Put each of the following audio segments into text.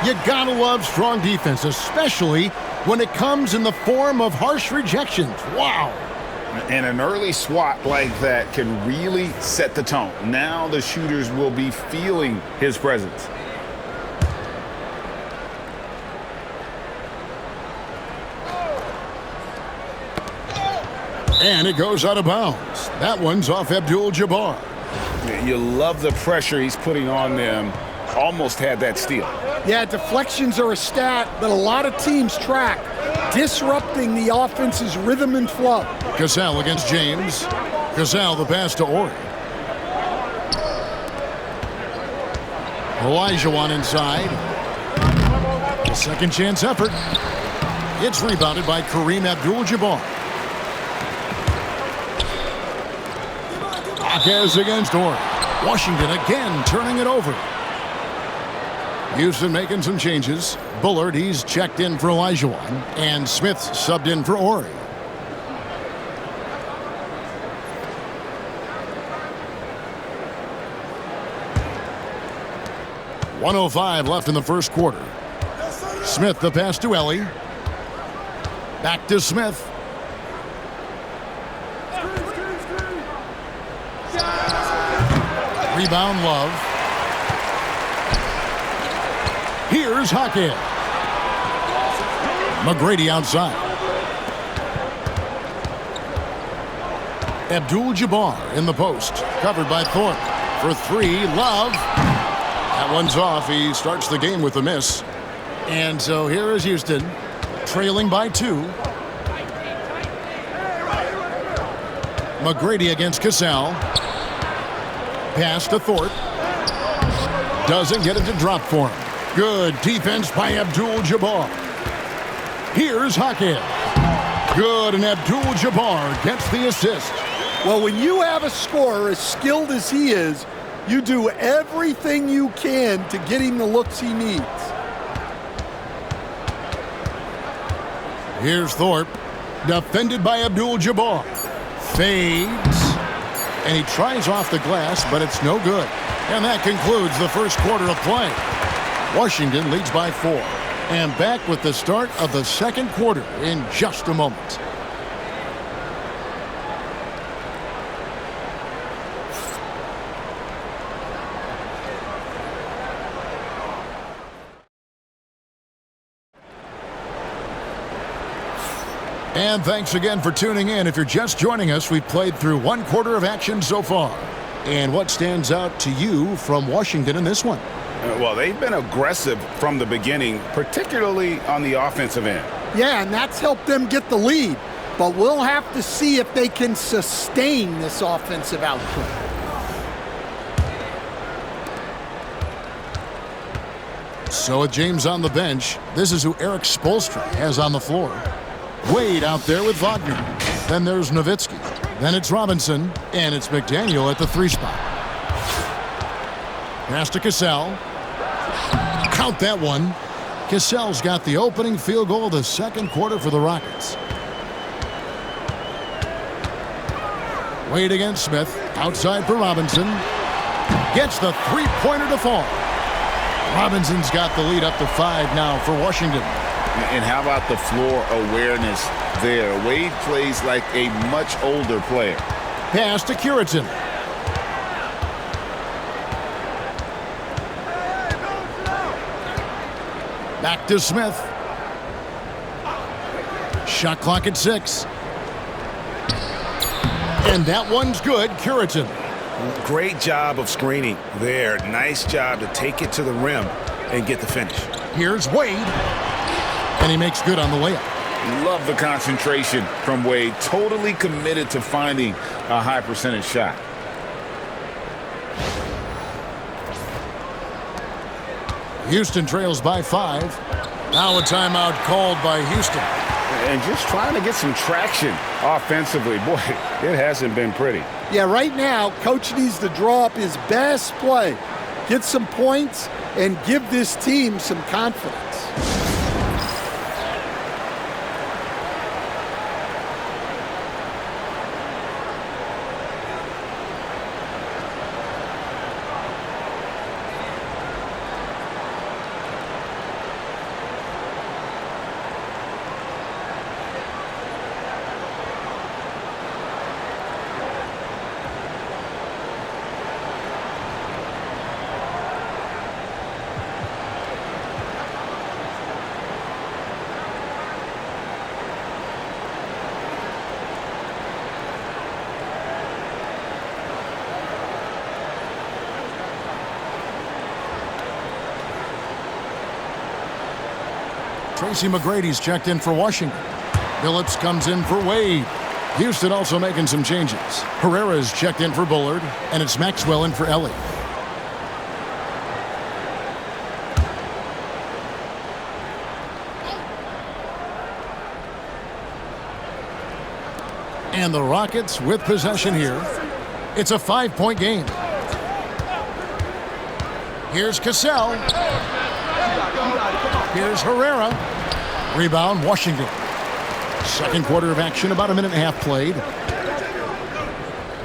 You gotta love strong defense, especially when it comes in the form of harsh rejections. Wow. And an early swat like that can really set the tone. Now the shooters will be feeling his presence. And it goes out of bounds. That one's off Abdul-Jabbar. You love the pressure he's putting on them. Almost had that steal. Yeah, deflections are a stat that a lot of teams track, disrupting the offense's rhythm and flow. Cassell against James. Cassell the pass to Ori. Olajuwon inside. A second chance effort. It's rebounded by Kareem Abdul-Jabbar. Marquez against Ori. Washington again turning it over. Houston making some changes. Bullard, he's checked in for Olajuwon. And Smith subbed in for Ori. .105 left in the first quarter. Smith the pass to Ellie. Back to Smith. Rebound Love. Here's Hackett. McGrady outside. Abdul-Jabbar in the post. Covered by Thorpe. For three, Love. That one's off. He starts the game with a miss. And so here is Houston, trailing by 2. McGrady against Cassell. Pass to Thorpe. Doesn't get it to drop for him. Good defense by Abdul-Jabbar. Here's Hackett. Good, and Abdul-Jabbar gets the assist. Well, when you have a scorer as skilled as he is, you do everything you can to get him the looks he needs. Here's Thorpe. Defended by Abdul-Jabbar. Fades. And he tries off the glass, but it's no good. And that concludes the first quarter of play. Washington leads by 4. And back with the start of the second quarter in just a moment. And thanks again for tuning in. If you're just joining us, we've played through one quarter of action so far. And what stands out to you from Washington in this one? Well, they've been aggressive from the beginning, particularly on the offensive end. Yeah, and that's helped them get the lead. But we'll have to see if they can sustain this offensive output. So with James on the bench, this is who Eric Spoelstra has on the floor. Wade out there with Wagner. Then there's Nowitzki. Then it's Robinson. And it's McDaniel at the 3 spot. Pass to Cassell. Count that one. Cassell's got the opening field goal of the second quarter for the Rockets. Wade against Smith. Outside for Robinson. Gets the three-pointer to fall. Robinson's got the lead up to 5 now for Washington. And how about the floor awareness there? Wade plays like a much older player. Pass to Curitin. Back to Smith. Shot clock at 6. And that one's good, Curitin. Great job of screening there. Nice job to take it to the rim and get the finish. Here's Wade. And he makes good on the layup. Love the concentration from Wade. Totally committed to finding a high percentage shot. Houston trails by 5. Now a timeout called by Houston. And just trying to get some traction offensively. Boy, it hasn't been pretty. Yeah, right now, Coach needs to draw up his best play, get some points, and give this team some confidence. Tracy McGrady's checked in for Washington. Phillips comes in for Wade. Houston also making some changes. Herrera's checked in for Bullard, and it's Maxwell in for Ellie. And the Rockets with possession here. It's a 5-point game. Here's Cassell. Here's Herrera. Rebound, Washington. Second quarter of action, about a minute and a half played.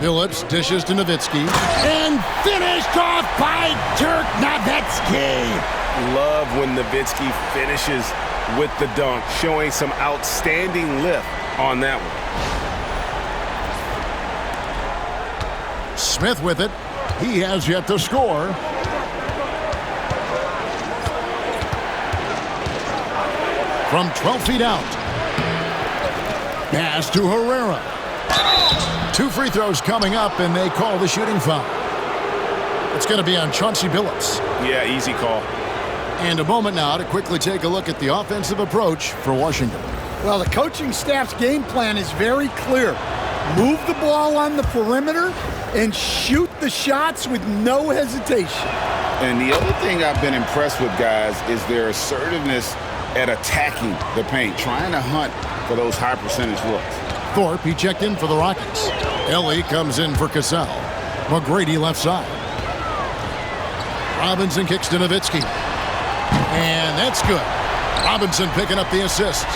Phillips dishes to Nowitzki. And finished off by Dirk Nowitzki. Love when Nowitzki finishes with the dunk, showing some outstanding lift on that one. Smith with it. He has yet to score. From 12 feet out. Pass to Herrera. 2 free throws coming up, and they call the shooting foul. It's going to be on Chauncey Billups. Yeah, easy call. And a moment now to quickly take a look at the offensive approach for Washington. Well, the coaching staff's game plan is very clear. Move the ball on the perimeter and shoot the shots with no hesitation. And the other thing I've been impressed with, guys, is their assertiveness at attacking the paint, trying to hunt for those high percentage looks. Thorpe, he checked in for the Rockets. Ellie comes in for Cassell. McGrady left side. Robinson kicks to Nowitzki. And that's good. Robinson picking up the assist.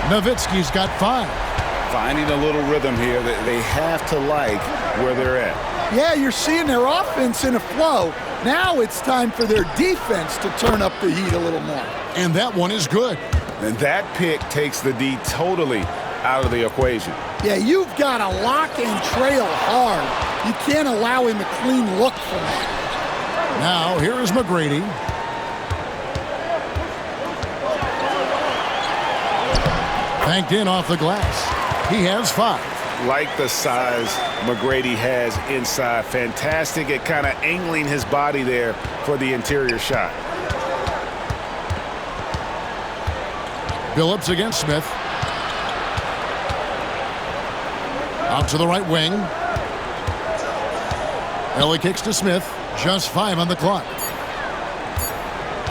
Nowitzki's got 5. Finding a little rhythm here that they have to like where they're at. Yeah, you're seeing their offense in a flow. Now it's time for their defense to turn up the heat a little more. And that one is good. And that pick takes the D totally out of the equation. Yeah, you've got to lock and trail hard. You can't allow him a clean look from that. Now, here is McGrady. Banked in off the glass. He has 5. Like the size McGrady has inside. Fantastic at kind of angling his body there for the interior shot. Phillips against Smith. Out to the right wing. Ellie kicks to Smith. Just 5 on the clock.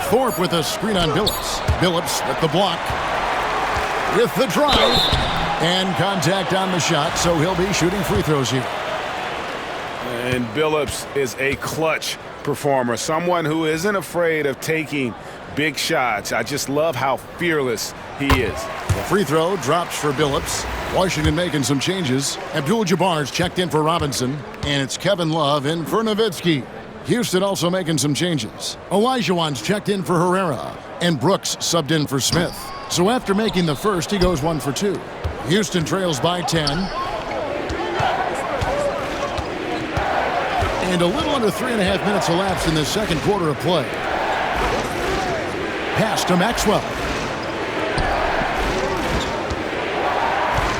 Thorpe with a screen on Billups. Billups at the block. With the drive. And contact on the shot, so he'll be shooting free throws here. And Billups is a clutch performer. Someone who isn't afraid of taking big shots. I just love how fearless he is. The free throw drops for Billups. Washington making some changes. Abdul-Jabbar's checked in for Robinson. And it's Kevin Love in for Nowitzki. Houston also making some changes. Olajuwon's checked in for Herrera. And Brooks subbed in for Smith. So after making the first, he goes 1 for 2. Houston trails by 10. And a little under 3.5 minutes elapsed in this second quarter of play. Pass to Maxwell.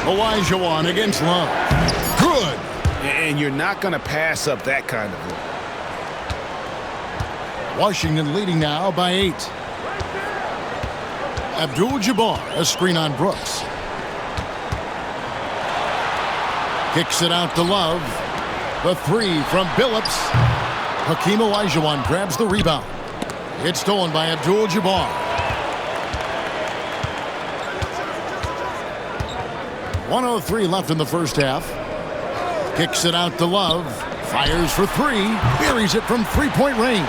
Olajuwon against Love. Good. And you're not going to pass up that kind of look. Washington leading now by 8. Abdul-Jabbar, a screen on Brooks. Kicks it out to Love. The 3 from Billups. Hakeem Olajuwon grabs the rebound. It's stolen by Abdul-Jabbar. .103 left in the first half. Kicks it out to Love. Fires for 3. Buries it from 3-point range.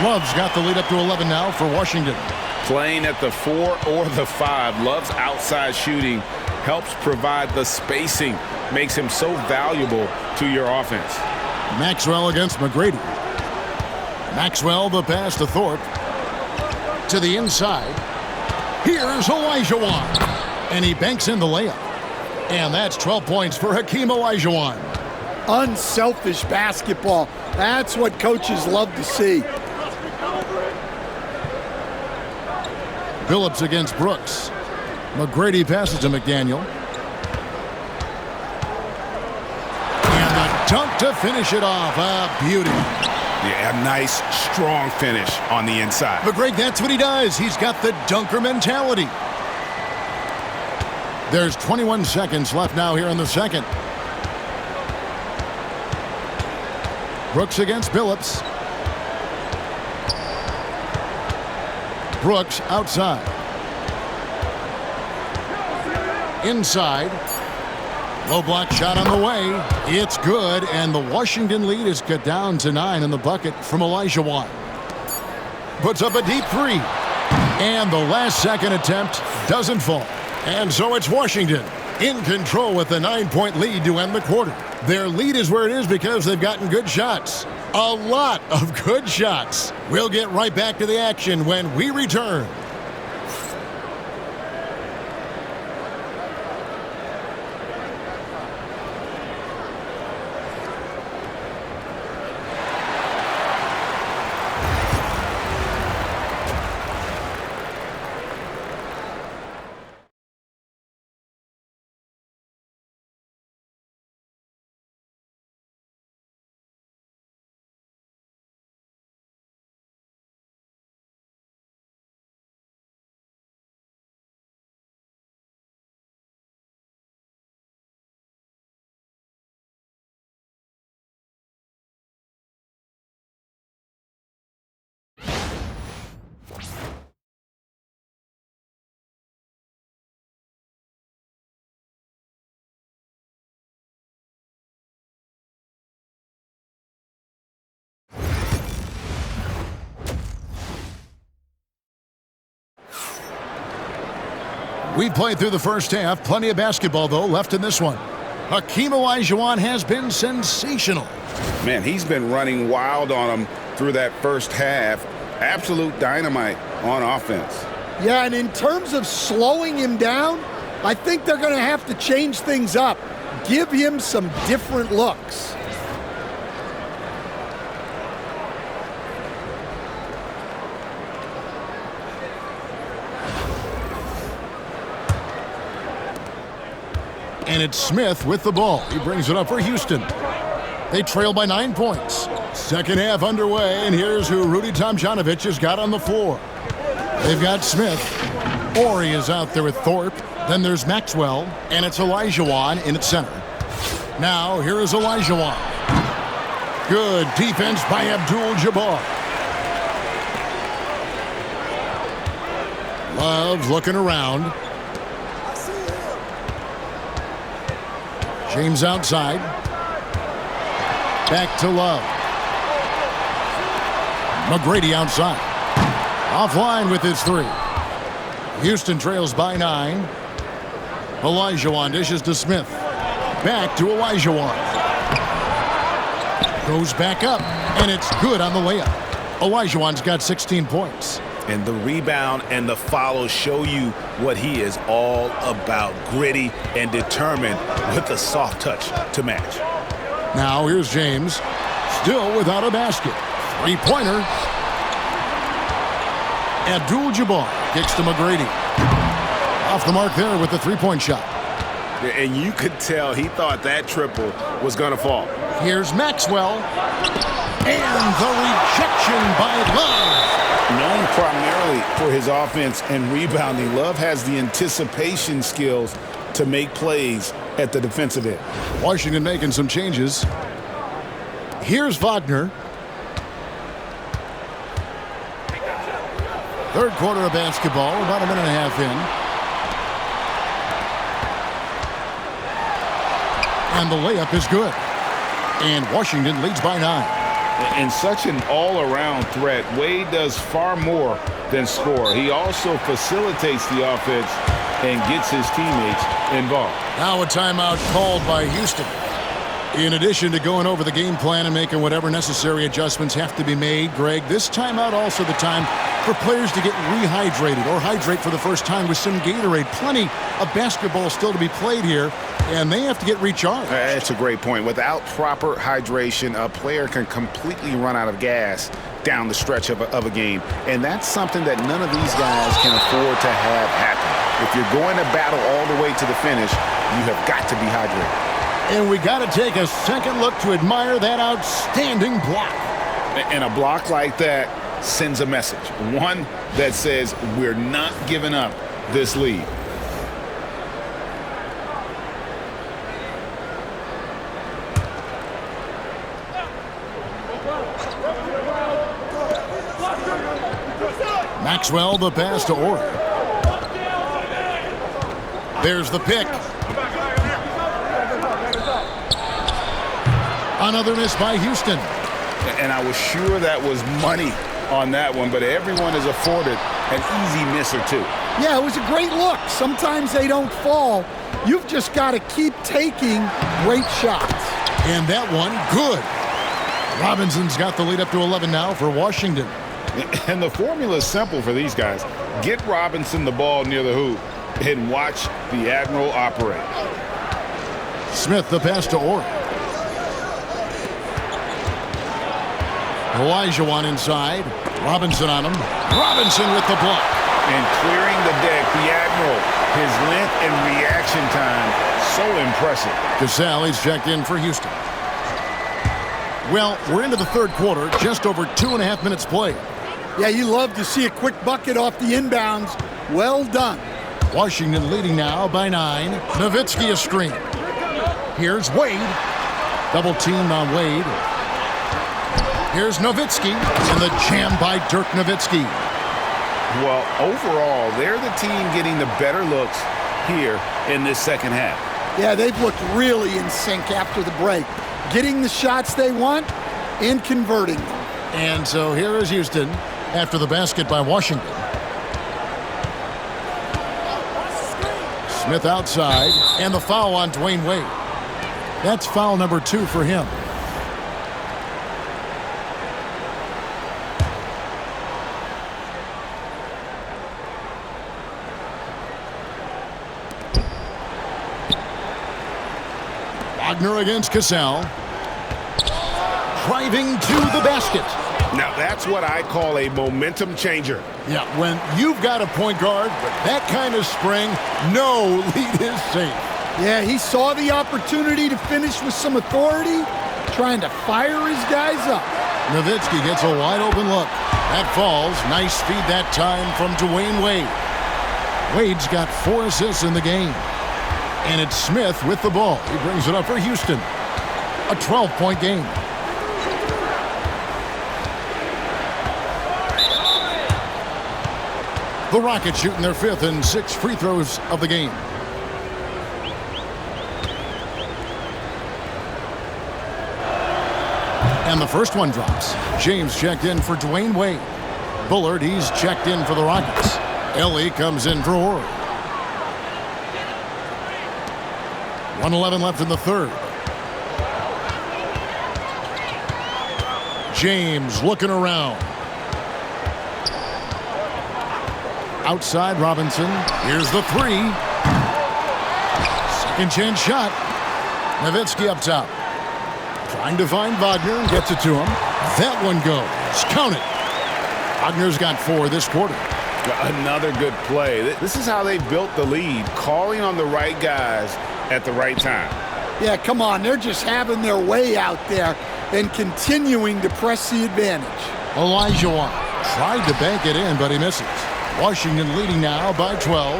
Love's got the lead up to 11 now for Washington. Playing at the 4 or the 5, Love's outside shooting helps provide the spacing, makes him so valuable to your offense. Maxwell against McGrady. Maxwell, the pass to Thorpe. To the inside. Here's Olajuwon. And he banks in the layup. And that's 12 points for Hakeem Olajuwon. Unselfish basketball. That's what coaches love to see. Billups against Brooks. McGrady passes to McDaniel. And the dunk to finish it off. A beauty. Yeah, a nice, strong finish on the inside. But Greg, that's what he does. He's got the dunker mentality. There's 21 seconds left now here in the second. Brooks against Billups. Brooks outside. Inside. Low block shot on the way. It's good, and the Washington lead is cut down to 9 in the bucket from Olajuwon. Puts up a deep three. And the last second attempt doesn't fall. And so it's Washington in control with a 9-point lead to end the quarter. Their lead is where it is because they've gotten good shots. A lot of good shots. We'll get right back to the action when we return. We played through the first half. Plenty of basketball, though, left in this one. Hakeem Olajuwon has been sensational. Man, he's been running wild on him through that first half. Absolute dynamite on offense. Yeah, and in terms of slowing him down, I think they're going to have to change things up. Give him some different looks. And it's Smith with the ball. He brings it up for Houston. They trail by 9 points. Second half underway, and here's who Rudy Tomjanovich has got on the floor. They've got Smith. Ori is out there with Thorpe. Then there's Maxwell, and it's Olajuwon in at center. Now, here is Olajuwon. Good defense by Abdul-Jabbar. Love looking around. James outside. Back to Love. McGrady outside. Offline with his three. Houston trails by 9. Olajuwon dishes to Smith. Back to Olajuwon. Goes back up, and it's good on the layup. Olajuwon's got 16 points. And the rebound and the follow show you what he is all about. Gritty and determined with a soft touch to match. Now here's James. Still without a basket. Three-pointer. Abdul-Jabbar kicks to McGrady. Off the mark there with the three-point shot. And you could tell he thought that triple was going to fall. Here's Maxwell. And the rejection by Love. Known primarily for his offense and rebounding, Love has the anticipation skills to make plays at the defensive end. Washington making some changes. Here's Wagner. Third quarter of basketball, about a minute and a half in. And the layup is good. And Washington leads by 9. And such an all-around threat. Wade does far more than score. He also facilitates the offense and gets his teammates involved. Now a timeout called by Houston. In addition to going over the game plan and making whatever necessary adjustments have to be made, Greg, this timeout also the time for players to get rehydrated or hydrate for the first time with some Gatorade. Plenty of basketball still to be played here, and they have to get recharged. That's a great point. Without proper hydration, a player can completely run out of gas down the stretch of a game. And that's something that none of these guys can afford to have happen. If you're going to battle all the way to the finish, you have got to be hydrated. And we got to take a second look to admire that outstanding block. And a block like that sends a message. One that says we're not giving up this lead. Maxwell, the pass to Orr. There's the pick. Another miss by Houston. And I was sure that was money on that one, but everyone is afforded an easy miss or two. Yeah, it was a great look. Sometimes they don't fall. You've just got to keep taking great shots. And that one, good. Robinson's got the lead up to 11 now for Washington. And the formula is simple for these guys. Get Robinson the ball near the hoop and watch the Admiral operate. Smith, the pass to Orr. Elijah inside. Robinson on him. Robinson with the block. And clearing the deck, the Admiral, his length and reaction time, so impressive. Cassell, he's checked in for Houston. Well, we're into the third quarter, just over 2.5 minutes played. Yeah, you love to see a quick bucket off the inbounds. Well done. Washington leading now by 9. Nowitzki a screen. Here's Wade. Double team on Wade. Here's Nowitzki, and the jam by Dirk Nowitzki. Well, overall, they're the team getting the better looks here in this second half. Yeah, they've looked really in sync after the break. Getting the shots they want and converting them. And so here is Houston after the basket by Washington. Smith outside, and the foul on Dwayne Wade. That's foul number 2 for him. Wagner against Cassell. Driving to the basket. Now that's what I call a momentum changer. Yeah, when you've got a point guard with that kind of spring, no lead is safe. Yeah, he saw the opportunity to finish with some authority, trying to fire his guys up. Nowitzki gets a wide open look. That falls. Nice feed that time from Dwayne Wade. Wade's got 4 assists in the game. And it's Smith with the ball. He brings it up for Houston. A 12-point game. The Rockets shooting their 5th and 6th free throws of the game. And the first one drops. James checked in for Dwayne Wade. Bullard, he's checked in for the Rockets. Ellie comes in for Orr. 1:11 left in the third. James looking around. Outside Robinson. Here's the 3. Second chance shot. Nowitzki up top. Trying to find Wagner and gets it to him. That one goes. Count it. Wagner's got 4 this quarter. Another good play. This is how they built the lead, calling on the right guys at the right time. Yeah, come on. They're just having their way out there and continuing to press the advantage. Elijah tried to bank it in, but he misses. Washington leading now by 12.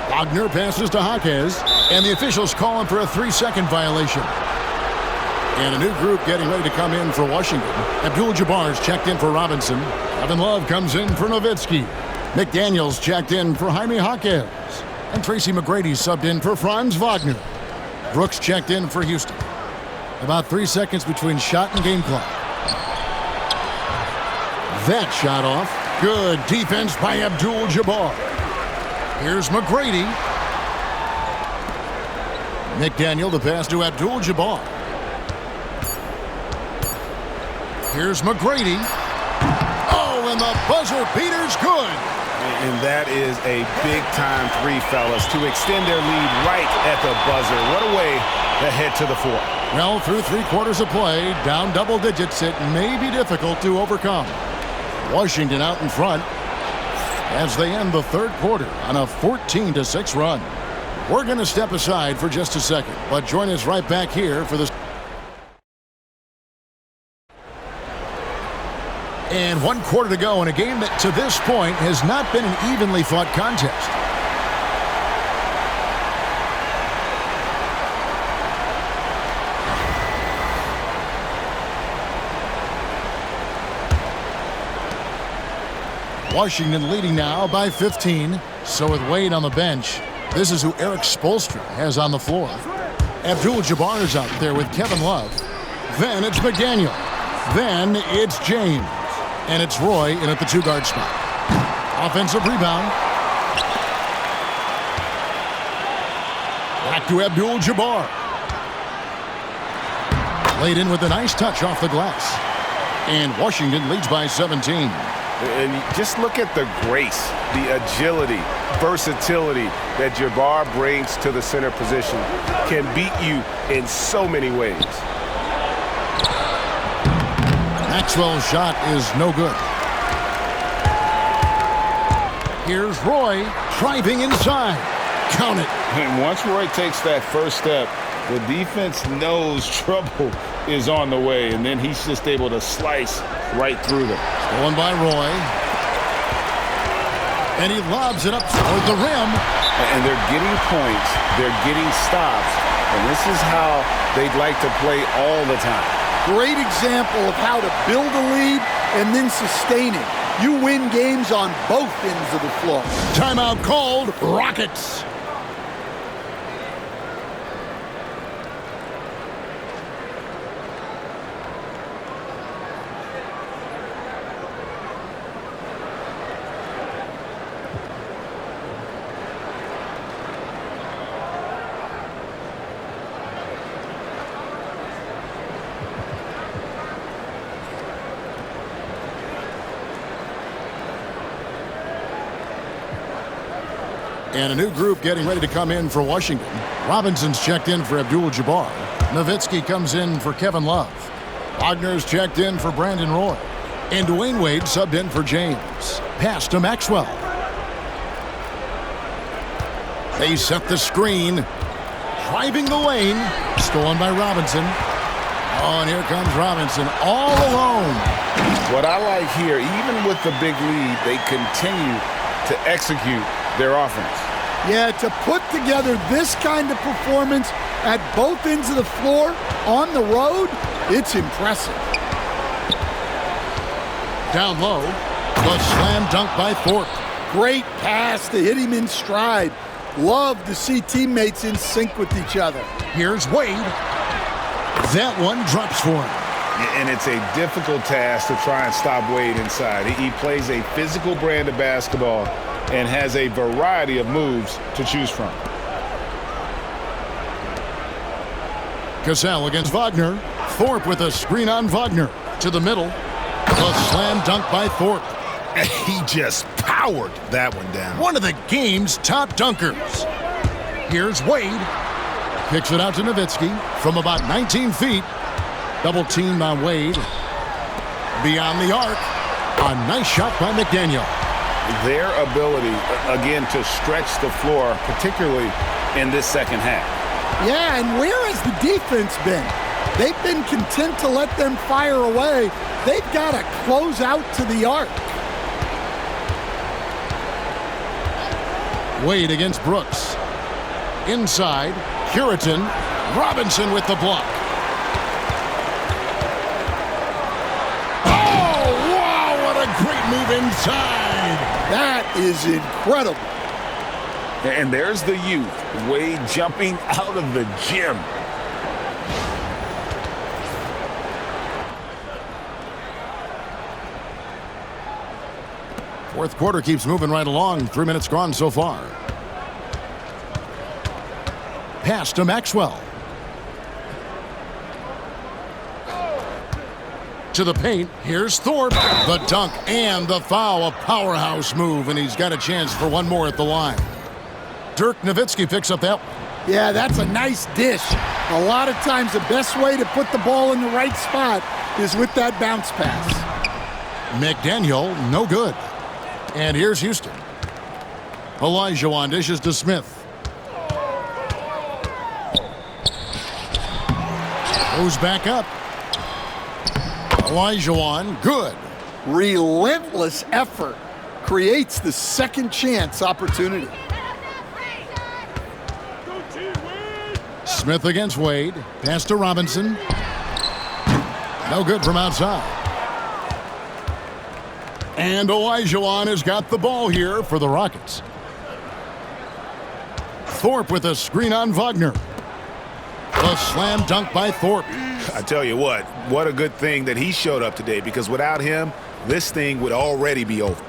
Wagner passes to Jaquez, and the officials calling for a 3-second violation. And a new group getting ready to come in for Washington. Abdul-Jabbar's checked in for Robinson. Kevin Love comes in for Nowitzki. McDaniels checked in for Jaime Jaquez. And Tracy McGrady subbed in for Franz Wagner. Brooks checked in for Houston. About 3 seconds between shot and game clock. That shot off. Good defense by Abdul-Jabbar. Here's McGrady. McDaniel the pass to Abdul-Jabbar. Here's McGrady. Oh, and the buzzer beater's good. And that is a big-time 3, fellas, to extend their lead right at the buzzer. What a way to head to the 4th. Well, through 3 quarters of play, down double digits, it may be difficult to overcome. Washington out in front as they end the third quarter on a 14-6 run. We're going to step aside for just a second, but join us right back here for the And 1 quarter to go in a game that to this point has not been an evenly fought contest. Washington leading now by 15. So with Wade on the bench, this is who Eric Spoelstra has on the floor. Abdul-Jabbar is out there with Kevin Love. Then it's McDaniel. Then it's James. And it's Roy in at the 2-guard spot. Offensive rebound. Back to Abdul-Jabbar. Laid in with a nice touch off the glass. And Washington leads by 17. And just look at the grace, the agility, versatility that Jabbar brings to the center position. Can beat you in so many ways. Maxwell's shot is no good. Here's Roy driving inside. Count it. And once Roy takes that first step, the defense knows trouble is on the way, and then he's just able to slice right through them. Stolen by Roy. And he lobs it up toward the rim. And they're getting points, they're getting stops, and this is how they'd like to play all the time. Great example of how to build a lead and then sustain it. You win games on both ends of the floor. Timeout called. Rockets. And a new group getting ready to come in for Washington. Robinson's checked in for Abdul-Jabbar. Nowitzki comes in for Kevin Love. Wagner's checked in for Brandon Roy. And Dwayne Wade subbed in for James. Pass to Maxwell. They set the screen. Driving the lane. Stolen by Robinson. Oh, and here comes Robinson all alone. What I like here, even with the big lead, they continue to execute their offense. Yeah, to put together this kind of performance at both ends of the floor on the road, it's impressive. Down low, the slam dunk by Thorpe. Great pass to hit him in stride. Love to see teammates in sync with each other. Here's Wade. That one drops for him. And it's a difficult task to try and stop Wade inside. He plays a physical brand of basketball and has a variety of moves to choose from. Cassell against Wagner. Thorpe with a screen on Wagner. To the middle. The slam dunk by Thorpe. He just powered that one down. One of the game's top dunkers. Here's Wade. Kicks it out to Nowitzki from about 19 feet. Double team on Wade. Beyond the arc. A nice shot by McDaniel. Their ability, again, to stretch the floor, particularly in this second half. Yeah, and where has the defense been? They've been content to let them fire away. They've got to close out to the arc. Wade against Brooks. Inside, Curitan. Robinson with the block. Oh, wow, what a great move inside. That is incredible. And there's the youth, Wade jumping out of the gym. Fourth quarter keeps moving right along. 3 minutes gone so far. Pass to Maxwell. To the paint. Here's Thorpe. The dunk and the foul. A powerhouse move, and he's got a chance for one more at the line. Dirk Nowitzki picks up that. Yeah, that's a nice dish. A lot of times the best way to put the ball in the right spot is with that bounce pass. McDaniel, no good. And here's Houston. Olajuwon dishes to Smith. Goes back up. Olajuwon, good. Relentless effort creates the second chance opportunity. Smith against Wade. Pass to Robinson. No good from outside. And Olajuwon has got the ball here for the Rockets. Thorpe with a screen on Wagner. A slam dunk by Thorpe. I tell you what a good thing that he showed up today, because without him, this thing would already be over.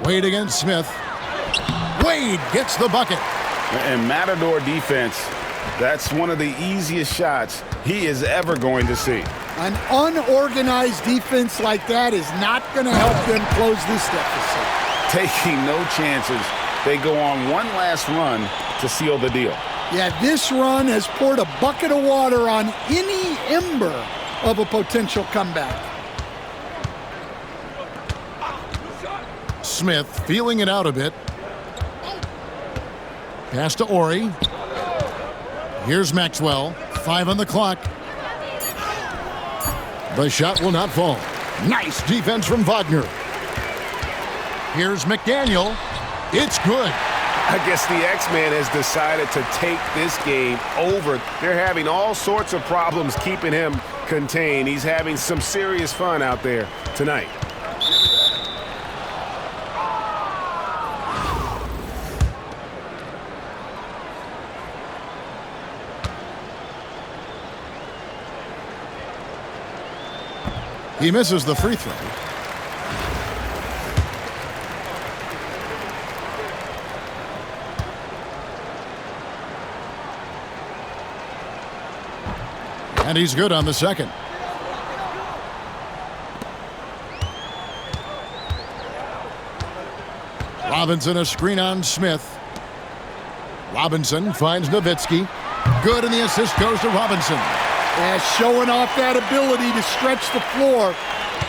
Wade against Smith. Wade gets the bucket. And Matador defense, that's one of the easiest shots he is ever going to see. An unorganized defense like that is not going to help them close this deficit. Taking no chances, they go on one last run to seal the deal. Yeah, this run has poured a bucket of water on any ember of a potential comeback. Smith feeling it out a bit. Pass to Ori. Here's Maxwell. 5 on the clock. The shot will not fall. Nice defense from Wagner. Here's McDaniel. It's good. I guess the X-Man has decided to take this game over. They're having all sorts of problems keeping him contained. He's having some serious fun out there tonight. He misses the free throw. And he's good on the second. Robinson a screen on Smith. Robinson finds Nowitzki. Good, and the assist goes to Robinson. Yeah, showing off that ability to stretch the floor.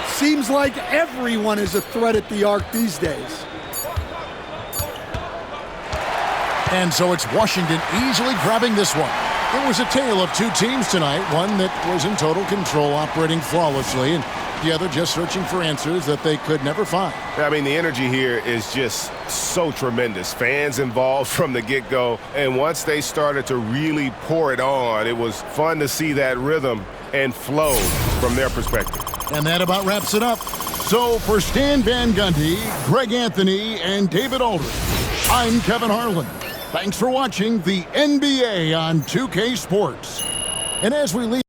Seems like everyone is a threat at the arc these days. And so it's Washington easily grabbing this one. It was a tale of two teams tonight, one that was in total control, operating flawlessly, and the other just searching for answers that they could never find. I mean, the energy here is just so tremendous. Fans involved from the get-go, and once they started to really pour it on, it was fun to see that rhythm and flow from their perspective. And that about wraps it up. So for Stan Van Gundy, Greg Anthony, and David Aldridge, I'm Kevin Harlan. Thanks for watching the NBA on 2K Sports. And as we leave